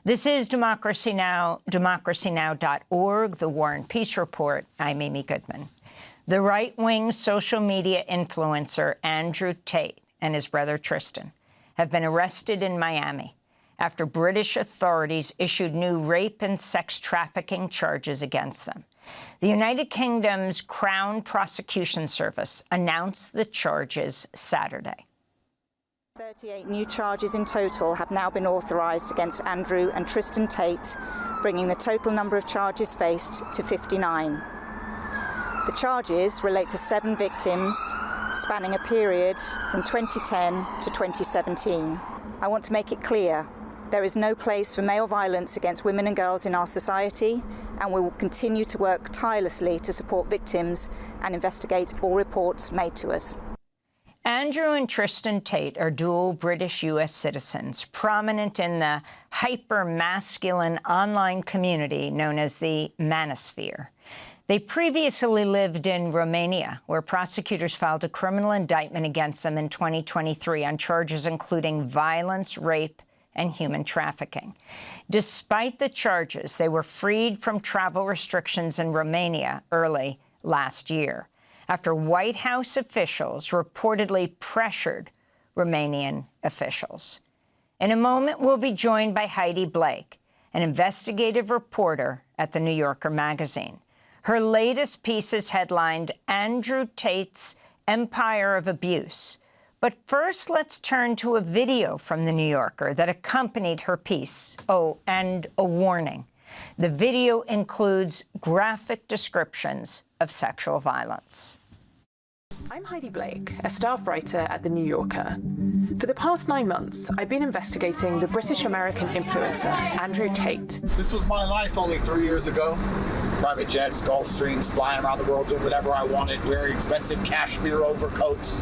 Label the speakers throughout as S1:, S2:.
S1: This is Democracy Now!, democracynow.org, the War and Peace Report. I'm Amy Goodman. The right-wing social media influencer Andrew Tate and his brother Tristan have been arrested in Miami after British authorities issued new rape and sex trafficking charges against them. The United Kingdom's Crown Prosecution Service announced the charges Saturday.
S2: 38 new charges in total have now been authorised against Andrew and Tristan Tate, bringing the total number of charges faced to 59. The charges relate to 7 victims, spanning a period from 2010 to 2017. I want to make it clear, there is no place for male violence against women and girls in our society, and we will continue to work tirelessly to support victims and investigate all reports made to us.
S1: Andrew and Tristan Tate are dual British-U.S. citizens, prominent in the hypermasculine online community known as the manosphere. They previously lived in Romania, where prosecutors filed a criminal indictment against them in 2023 on charges including violence, rape, and human trafficking. Despite the charges, they were freed from travel restrictions in Romania early last year, after White House officials reportedly pressured Romanian officials. In a moment, we'll be joined by Heidi Blake, an investigative reporter at The New Yorker magazine. Her latest piece is headlined, Andrew Tate's Empire of Abuse. But first, let's turn to a video from The New Yorker that accompanied her piece. Oh, and a warning. The video includes graphic descriptions of sexual violence.
S3: I'm Heidi Blake, a staff writer at The New Yorker. For the past 9 months, I've been investigating the British-American influencer, Andrew Tate.
S4: This was my life only 3 years ago. Private jets, Gulfstreams, flying around the world, doing whatever I wanted, wearing expensive cashmere overcoats.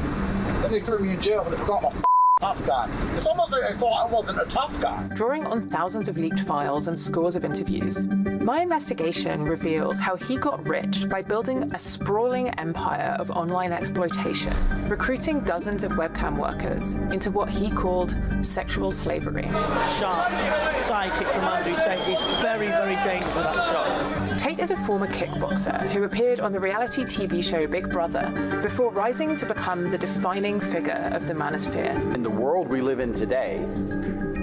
S4: Then they threw me in jail, but they forgot my tough guy. It's almost like they thought I wasn't a tough guy.
S3: Drawing on thousands of leaked files and scores of interviews, my investigation reveals how he got rich by building a sprawling empire of online exploitation, recruiting dozens of webcam workers into what he called sexual slavery.
S5: Sharp side kick from Andrew Tate is very, very dangerous, that shot.
S3: Tate is a former kickboxer who appeared on the reality TV show Big Brother before rising to become the defining figure of the manosphere.
S6: In the world we live in today,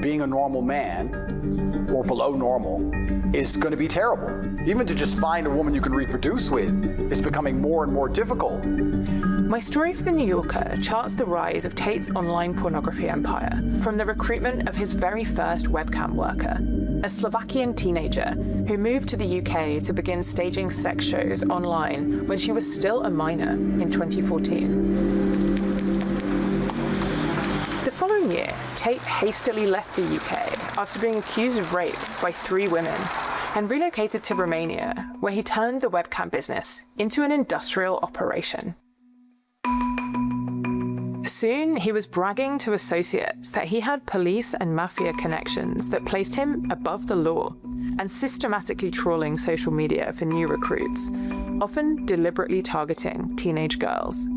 S6: being a normal man, or below normal, is going to be terrible. Even to just find a woman you can reproduce with, it's becoming more and more difficult.
S3: My story for The New Yorker charts the rise of Tate's online pornography empire, from the recruitment of his very first webcam worker, a Slovakian teenager who moved to the UK to begin staging sex shows online when she was still a minor in 2014. The following year, Tate hastily left the UK after being accused of rape by 3 women and relocated to Romania, where he turned the webcam business into an industrial operation. Soon, he was bragging to associates that he had police and mafia connections that placed him above the law, and systematically trawling social media for new recruits, often deliberately targeting teenage girls.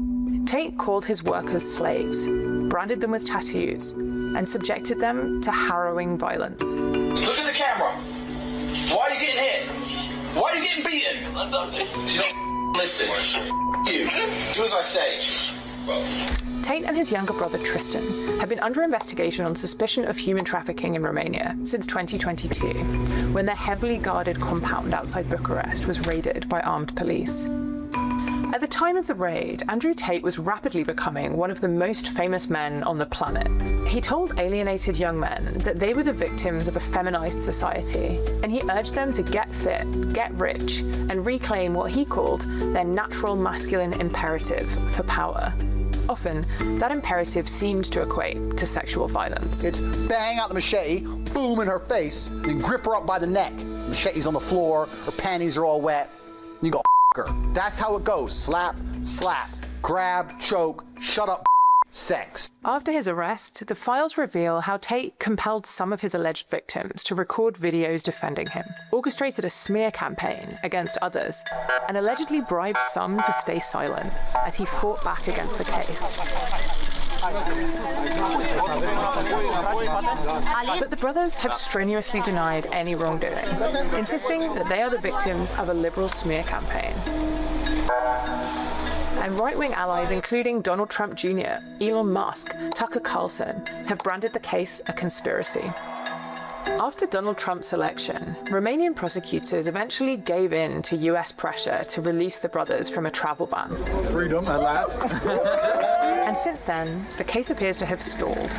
S3: Tate called his workers slaves, branded them with tattoos, and subjected them to harrowing violence.
S4: Look at the camera. Why are you getting hit? Why are you getting beaten? Listen. You. Do as I say.
S3: Tate and his younger brother Tristan have been under investigation on suspicion of human trafficking in Romania since 2022, when their heavily guarded compound outside Bucharest was raided by armed police. At the time of the raid, Andrew Tate was rapidly becoming one of the most famous men on the planet. He told alienated young men that they were the victims of a feminized society, and he urged them to get fit, get rich, and reclaim what he called their natural masculine imperative for power. Often, that imperative seemed to equate to sexual violence.
S6: It's bang out the machete, boom in her face, and grip her up by the neck. Machete's on the floor, her panties are all wet, and you go her. That's how it goes. Slap, slap, grab, choke, shut up, sex.
S3: After his arrest, the files reveal how Tate compelled some of his alleged victims to record videos defending him, orchestrated a smear campaign against others, and allegedly bribed some to stay silent as he fought back against the case. But the brothers have strenuously denied any wrongdoing, insisting that they are the victims of a liberal smear campaign. And right-wing allies, including Donald Trump Jr., Elon Musk, Tucker Carlson, have branded the case a conspiracy. After Donald Trump's election, Romanian prosecutors eventually gave in to US pressure to release the brothers from a travel ban.
S4: Freedom at last.
S3: And since then, the case appears to have stalled.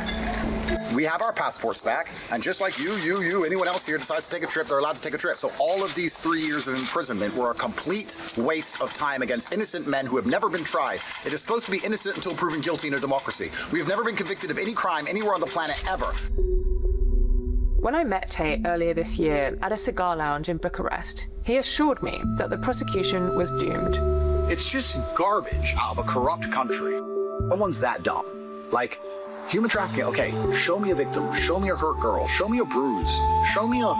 S7: We have our passports back, and just like you, anyone else here decides to take a trip, they're allowed to take a trip. So all of these 3 years of imprisonment were a complete waste of time against innocent men who have never been tried. It is supposed to be innocent until proven guilty in a democracy. We have never been convicted of any crime anywhere on the planet ever.
S3: When I met Tate earlier this year at a cigar lounge in Bucharest, he assured me that the prosecution was doomed.
S6: It's just garbage out of a corrupt country. No one's that dumb. Like, human trafficking, okay, show me a victim, show me a hurt girl, show me a bruise, show me a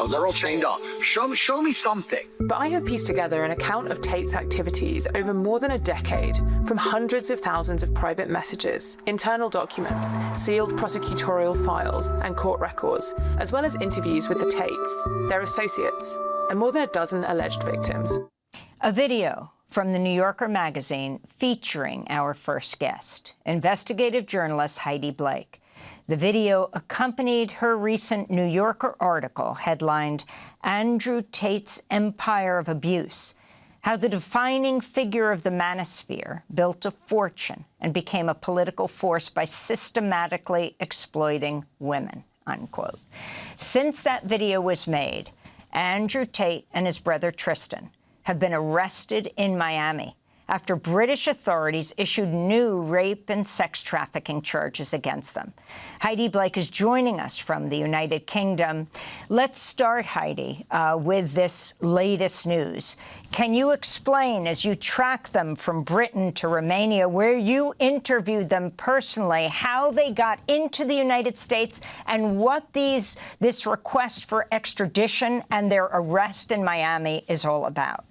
S6: girl chained up, show me something.
S3: But I have pieced together an account of Tate's activities over more than a decade from hundreds of thousands of private messages, internal documents, sealed prosecutorial files, and court records, as well as interviews with the Tates, their associates, and more than a dozen alleged victims.
S1: A video from the New Yorker magazine featuring our first guest, investigative journalist Heidi Blake. The video accompanied her recent New Yorker article headlined, "Andrew Tate's Empire of Abuse: How the Defining Figure of the Manosphere Built a Fortune and Became a Political Force by Systematically Exploiting Women," unquote. Since that video was made, Andrew Tate and his brother Tristan have been arrested in Miami after British authorities issued new rape and sex trafficking charges against them. Heidi Blake is joining us from the United Kingdom. Let's start, Heidi, with this latest news. Can you explain, as you track them from Britain to Romania, where you interviewed them personally, how they got into the United States and what this request for extradition and their arrest in Miami is all about?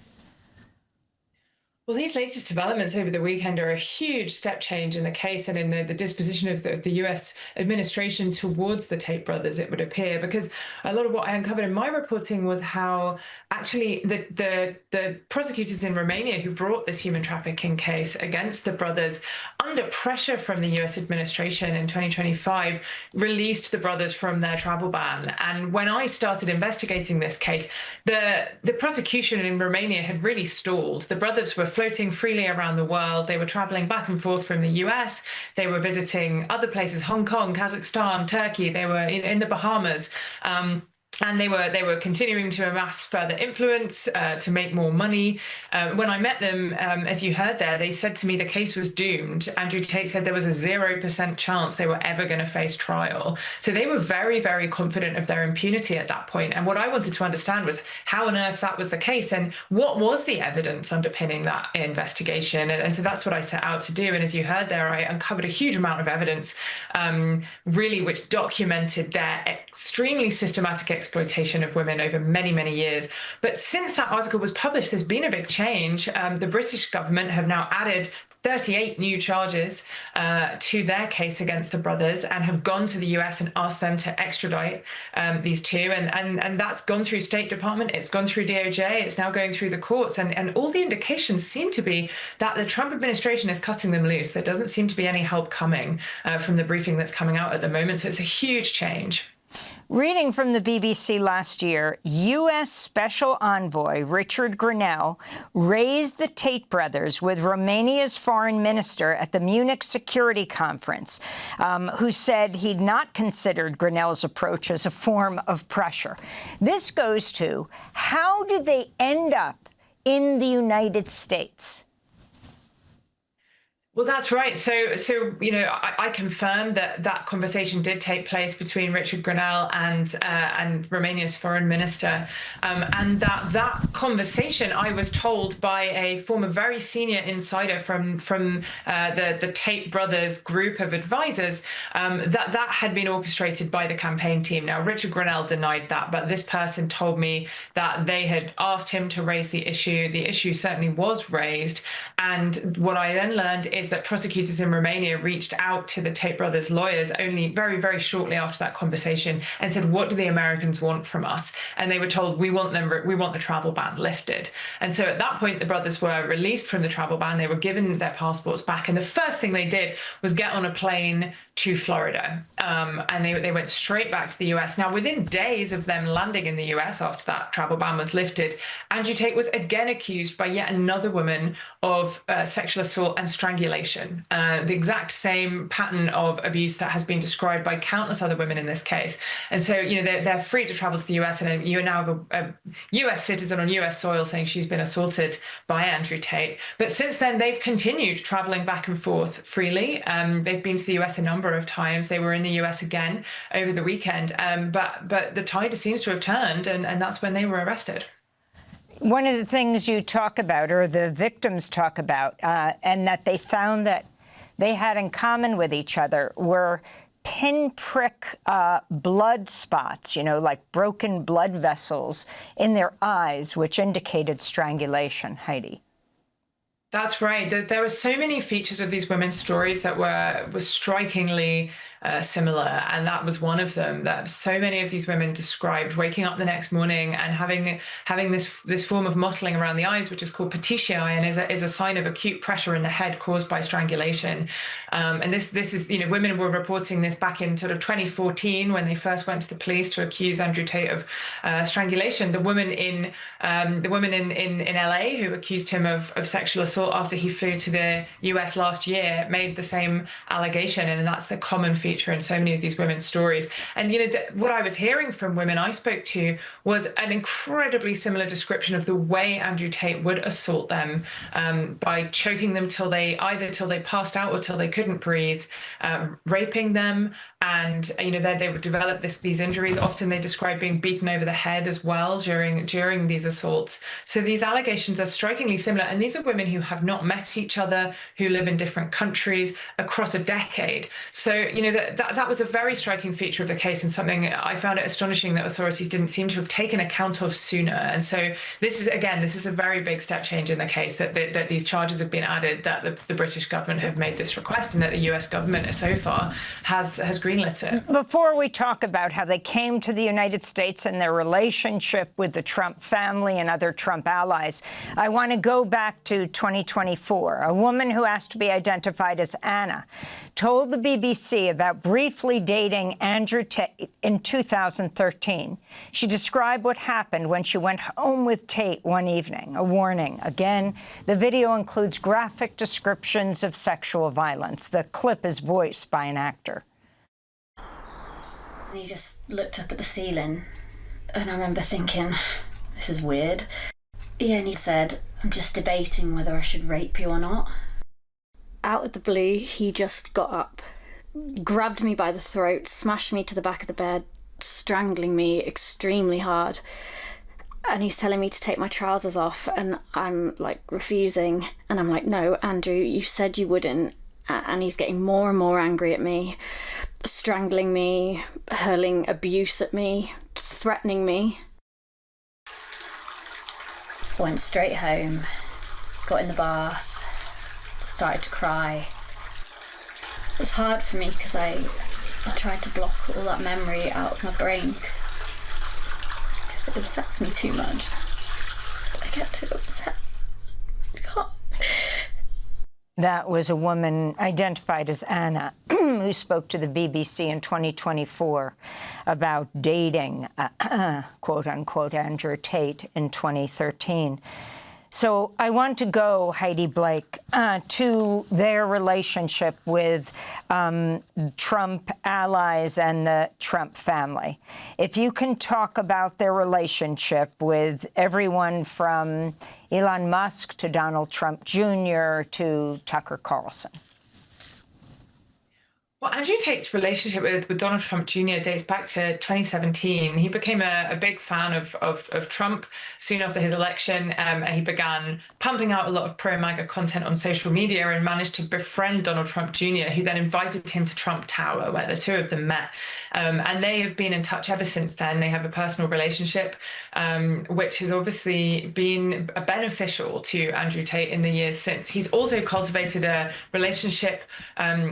S3: Well, these latest developments over the weekend are a huge step change in the case and in the disposition of the US administration towards the Tate brothers, it would appear, because a lot of what I uncovered in my reporting was how actually the prosecutors in Romania who brought this human trafficking case against the brothers, under pressure from the US administration in 2025, released the brothers from their travel ban. And when I started investigating this case, the prosecution in Romania had really stalled. The brothers were floating freely around the world. They were traveling back and forth from the US. They were visiting other places, Hong Kong, Kazakhstan, Turkey. They were in the Bahamas. And they were continuing to amass further influence, to make more money. When I met them, as you heard there, they said to me the case was doomed. Andrew Tate said there was a 0% chance they were ever going to face trial. So they were very, very confident of their impunity at that point. And what I wanted to understand was how on earth that was the case and what was the evidence underpinning that investigation. And so that's what I set out to do. And as you heard there, I uncovered a huge amount of evidence, really, which documented their extremely systematic exploitation of women over many, many years. But since that article was published, there's been a big change. The British government have now added 38 new charges to their case against the brothers and have gone to the US and asked them to extradite these two. And that's gone through State Department, it's gone through DOJ, it's now going through the courts. And all the indications seem to be that the Trump administration is cutting them loose. There doesn't seem to be any help coming from the briefing that's coming out at the moment. So it's a huge change.
S1: Reading from the BBC last year, U.S. Special Envoy Richard Grenell raised the Tate brothers with Romania's foreign minister at the Munich Security Conference, who said he'd not considered Grenell's approach as a form of pressure. This goes to, how did they end up in the United States?
S3: Well, that's right. So you know, I confirm that conversation did take place between Richard Grenell and Romania's foreign minister, and that conversation, I was told by a former very senior insider from the Tate brothers group of advisors, that had been orchestrated by the campaign team. Now, Richard Grenell denied that, but this person told me that they had asked him to raise the issue. The issue certainly was raised, and what I then learned is is that prosecutors in Romania reached out to the Tate brothers' lawyers only very, very shortly after that conversation and said, what do the Americans want from us? And they were told, we want the travel ban lifted. And so at that point, the brothers were released from the travel ban. They were given their passports back. And the first thing they did was get on a plane to Florida. And they went straight back to the US. Now, within days of them landing in the US after that travel ban was lifted, Andrew Tate was again accused by yet another woman of sexual assault and strangulation, the exact same pattern of abuse that has been described by countless other women in this case. And so, they're free to travel to the US, and you now have a US citizen on US soil saying she's been assaulted by Andrew Tate. But since then, they've continued traveling back and forth freely. They've been to the US a number of times. They were in the US again over the weekend, but the tide seems to have turned, and that's when they were arrested.
S1: One of the things you talk about, or the victims talk about, and that they found that they had in common with each other, were pinprick blood spots, like broken blood vessels in their eyes, which indicated strangulation. Heidi.
S3: That's right. There were so many features of these women's stories that were strikingly similar, and that was one of them. That so many of these women described waking up the next morning and having this form of mottling around the eyes, which is called petechiae, and is a sign of acute pressure in the head caused by strangulation. And this is women were reporting this back in sort of 2014 when they first went to the police to accuse Andrew Tate of strangulation. The woman in LA who accused him of sexual assault after he flew to the US last year made the same allegation, and that's the common feature in so many of these women's stories. And what I was hearing from women I spoke to was an incredibly similar description of the way Andrew Tate would assault them, by choking them till they passed out or till they couldn't breathe, raping them, and they would develop these injuries. Often they describe being beaten over the head as well during these assaults. So these allegations are strikingly similar, and these are women who have not met each other, who live in different countries across a decade. So that was a very striking feature of the case, and something I found it astonishing that authorities didn't seem to have taken account of sooner. And so this is a very big step change in the case that these charges have been added, that the British government have made this request, and that the US government so far has greenlit it.
S1: Before we talk about how they came to the United States and their relationship with the Trump family and other Trump allies, I want to go back to 2024. A woman who asked to be identified as Anna told the BBC about briefly dating Andrew Tate in 2013. She described what happened when she went home with Tate one evening. A warning. Again, the video includes graphic descriptions of sexual violence. The clip is voiced by an actor.
S8: He just looked up at the ceiling, and I remember thinking, this is weird. Yeah, and he said, I'm just debating whether I should rape you or not. Out of the blue, he just got up, grabbed me by the throat, smashed me to the back of the bed, strangling me extremely hard. And he's telling me to take my trousers off, and I'm refusing. And I'm like, no, Andrew, you said you wouldn't. And he's getting more and more angry at me, strangling me, hurling abuse at me, threatening me. I went straight home, got in the bath, started to cry. It was hard for me because I tried to block all that memory out of my brain because it upsets me too much. I get too upset. I can't.
S1: That was a woman identified as Anna who spoke to the BBC in 2024 about dating, quote-unquote, Andrew Tate in 2013. So I want to go, Heidi Blake, to their relationship with Trump allies and the Trump family. If you can talk about their relationship with everyone from Elon Musk to Donald Trump Jr. to Tucker Carlson.
S3: Well, Andrew Tate's relationship with Donald Trump Jr. dates back to 2017. He became a big fan of Trump soon after his election, and he began pumping out a lot of pro-MAGA content on social media and managed to befriend Donald Trump Jr., who then invited him to Trump Tower, where the two of them met. And they have been in touch ever since then. They have a personal relationship, which has obviously been beneficial to Andrew Tate in the years since. He's also cultivated a relationship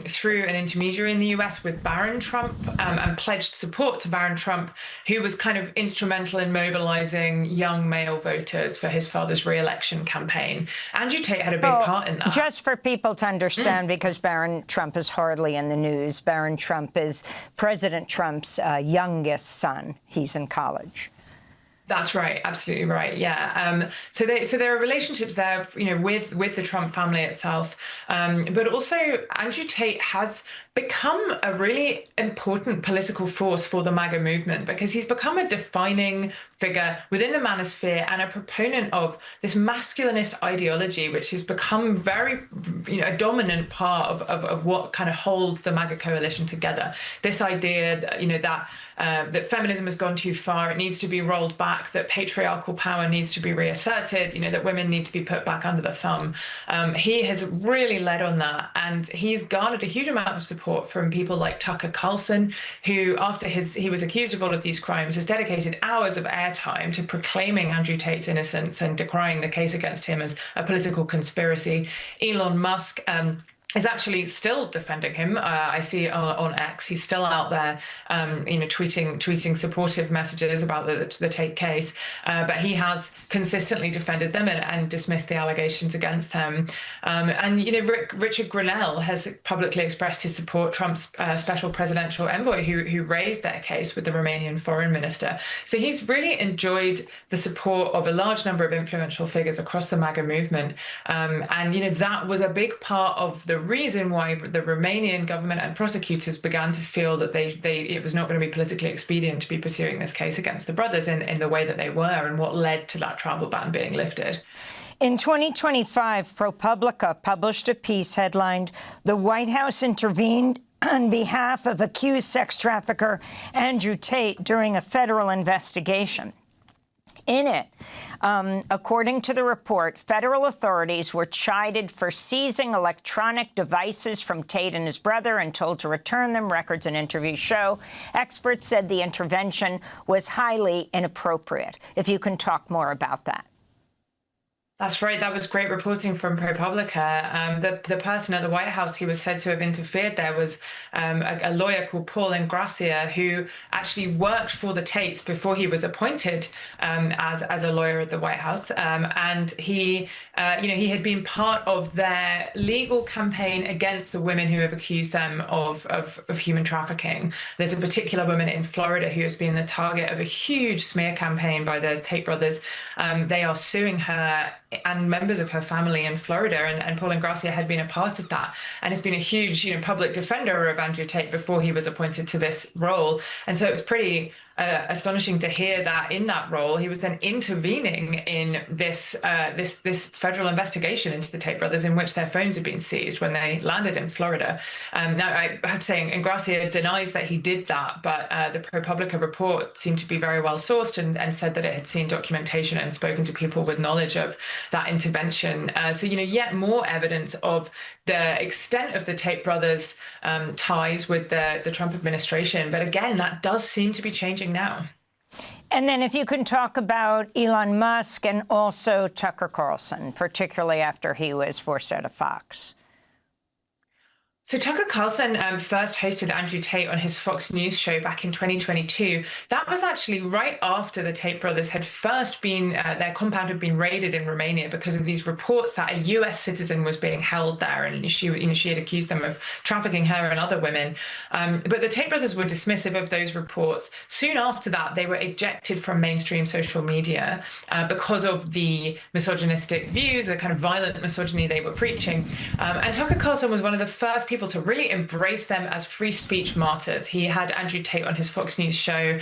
S3: through an intermediary in the US with Barron Trump, and pledged support to Barron Trump, who was kind of instrumental in mobilizing young male voters for his father's re-election campaign. Andrew Tate had a big part in that.
S1: Just for people to understand, because Barron Trump is hardly in the news, Barron Trump is President Trump's youngest son. He's in college.
S3: That's right, absolutely right. Yeah. So there are relationships there, with the Trump family itself, but also Andrew Tate has become a really important political force for the MAGA movement, because he's become a defining figure within the manosphere and a proponent of this masculinist ideology, which has become very, a dominant part of what kind of holds the MAGA coalition together. This idea that feminism has gone too far, it needs to be rolled back, that patriarchal power needs to be reasserted, that women need to be put back under the thumb. He has really led on that, and he's garnered a huge amount of support from people like Tucker Carlson, who, after he was accused of all of these crimes, has dedicated hours of airtime to proclaiming Andrew Tate's innocence and decrying the case against him as a political conspiracy. Elon Musk is actually still defending him. I see on X, he's still out there, tweeting supportive messages about the Tate case. But he has consistently defended them and dismissed the allegations against them. Richard Grenell has publicly expressed his support, Trump's special presidential envoy, who raised their case with the Romanian foreign minister. So he's really enjoyed the support of a large number of influential figures across the MAGA movement. That was a big part of the reason why the Romanian government and prosecutors began to feel that it was not going to be politically expedient to be pursuing this case against the brothers in the way that they were, and what led to that travel ban being lifted.
S1: In 2025, ProPublica published a piece headlined, "The White House Intervened on behalf of accused sex trafficker Andrew Tate during a federal investigation." In it, according to the report, federal authorities were chided for seizing electronic devices from Tate and his brother and told to return them. Records and interviews show. Experts said the intervention was highly inappropriate. If you can talk more about that.
S3: That's right. That was great reporting from ProPublica. The person at the White House who was said to have interfered there was a lawyer called Paul Ingrassia, who actually worked for the Tates before he was appointed as a lawyer at the White House. And he had been part of their legal campaign against the women who have accused them of human trafficking. There's a particular woman in Florida who has been the target of a huge smear campaign by the Tate brothers. They are suing her and members of her family in Florida, and Paul Ingrassia had been a part of that, and has been a huge, public defender of Andrew Tate before he was appointed to this role. And so it was pretty astonishing to hear that in that role he was then intervening in this federal investigation into the Tate brothers, in which their phones had been seized when they landed in Florida. Now, I have to say, Ingrassia denies that he did that, but the ProPublica report seemed to be very well sourced and said that it had seen documentation and spoken to people with knowledge of that intervention. So yet more evidence of the extent of the Tate brothers' ties with the Trump administration. But again, that does seem to be changing now.
S1: And then if you can talk about Elon Musk and also Tucker Carlson, particularly after he was forced out of Fox.
S3: So Tucker Carlson first hosted Andrew Tate on his Fox News show back in 2022. That was actually right after the Tate brothers had first been, their compound had been raided in Romania because of these reports that a US citizen was being held there, and she had accused them of trafficking her and other women. But the Tate brothers were dismissive of those reports. Soon after that, they were ejected from mainstream social media because of the misogynistic views, the kind of violent misogyny they were preaching. And Tucker Carlson was one of the first people to really embrace them as free speech martyrs. He had Andrew Tate on his Fox News show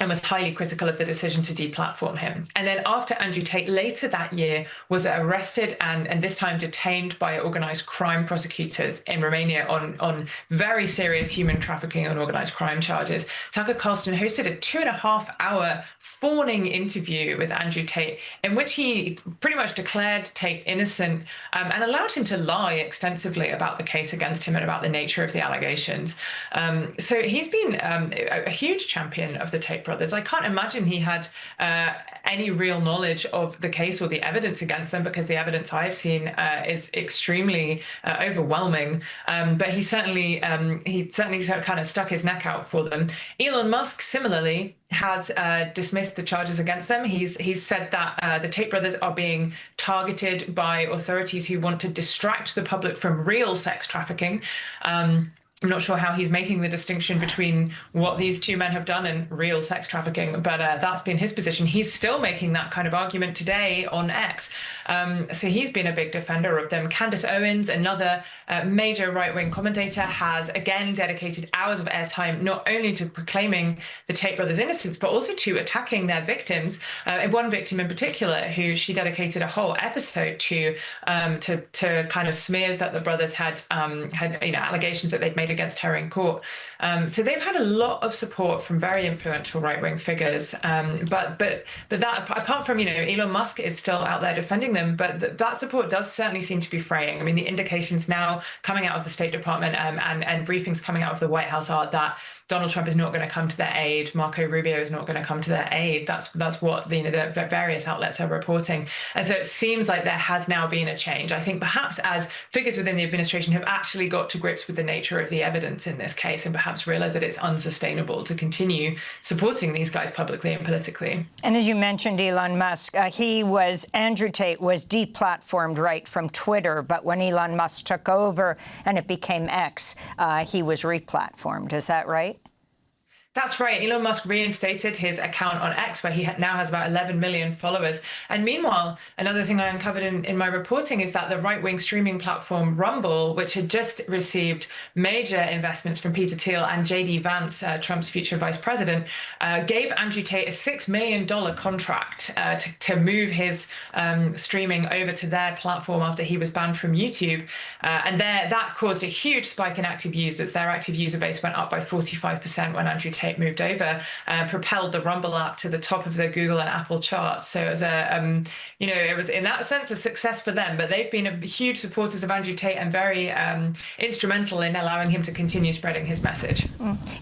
S3: and was highly critical of the decision to deplatform him. And then after Andrew Tate later that year was arrested and this time detained by organized crime prosecutors in Romania on very serious human trafficking and organized crime charges, Tucker Carlson hosted a 2.5-hour fawning interview with Andrew Tate in which he pretty much declared Tate innocent and allowed him to lie extensively about the case against him and about the nature of the allegations. So he's been a huge champion of the Tate brothers. I can't imagine he had any real knowledge of the case or the evidence against them, because the evidence I've seen is extremely overwhelming. But he certainly kind of stuck his neck out for them. Elon Musk similarly has dismissed the charges against them. He's said that the Tate brothers are being targeted by authorities who want to distract the public from real sex trafficking. I'm not sure how he's making the distinction between what these two men have done and real sex trafficking, but that's been his position. He's still making that kind of argument today on X. So he's been a big defender of them. Candace Owens, another major right-wing commentator, has again dedicated hours of airtime not only to proclaiming the Tate brothers' innocence, but also to attacking their victims. One victim in particular, who she dedicated a whole episode to kind of smears that the brothers had allegations that they'd made against her in court. So they've had a lot of support from very influential right-wing figures. But that, apart from, Elon Musk is still out there defending them, but that support does certainly seem to be fraying. I mean, the indications now coming out of the State Department and briefings coming out of the White House are that Donald Trump is not going to come to their aid. Marco Rubio is not going to come to their aid. That's what the various outlets are reporting. And so it seems like there has now been a change. I think perhaps as figures within the administration have actually got to grips with the nature of the evidence in this case and perhaps realize that it's unsustainable to continue supporting these guys publicly and politically.
S1: And as you mentioned, Elon Musk, Andrew Tate was deplatformed right from Twitter, but when Elon Musk took over and it became X, he was replatformed. Is that right?
S3: That's right. Elon Musk reinstated his account on X, where he now has about 11 million followers. And meanwhile, another thing I uncovered in my reporting is that the right-wing streaming platform Rumble, which had just received major investments from Peter Thiel and J.D. Vance, Trump's future vice president, gave Andrew Tate a $6 million contract to move his streaming over to their platform after he was banned from YouTube. And that caused a huge spike in active users. Their active user base went up by 45% when Andrew Tate moved over, propelled the Rumble app to the top of the Google and Apple charts. So it was it was in that sense a success for them. But they've been huge supporters of Andrew Tate and very instrumental in allowing him to continue spreading his message.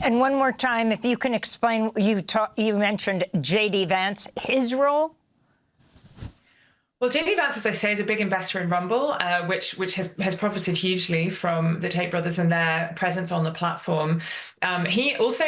S1: And one more time, if you can explain, you mentioned J.D. Vance, his role.
S3: Well, J.D. Vance, as I say, is a big investor in Rumble, which has profited hugely from the Tate brothers and their presence on the platform. He also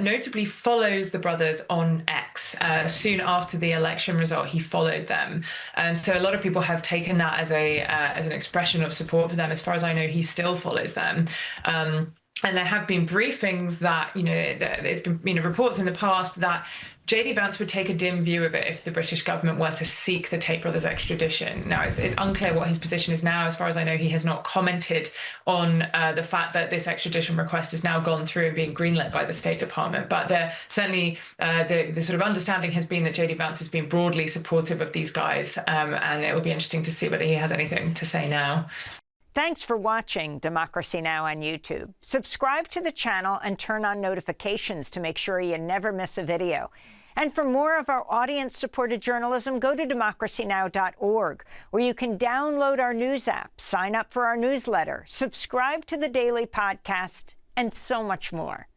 S3: notably follows the brothers on X. Soon after the election result, he followed them. And so a lot of people have taken that as an expression of support for them. As far as I know, he still follows them. And there have been briefings that, there's been, reports in the past that J.D. Vance would take a dim view of it if the British government were to seek the Tate brothers' extradition. Now, it's unclear what his position is now. As far as I know, he has not commented on the fact that this extradition request has now gone through and being greenlit by the State Department. But certainly the sort of understanding has been that J.D. Vance has been broadly supportive of these guys, and it will be interesting to see whether he has anything to say now.
S1: Thanks for watching Democracy Now! On YouTube. Subscribe to the channel and turn on notifications to make sure you never miss a video. And for more of our audience-supported journalism, go to democracynow.org, where you can download our news app, sign up for our newsletter, subscribe to the daily podcast, and so much more.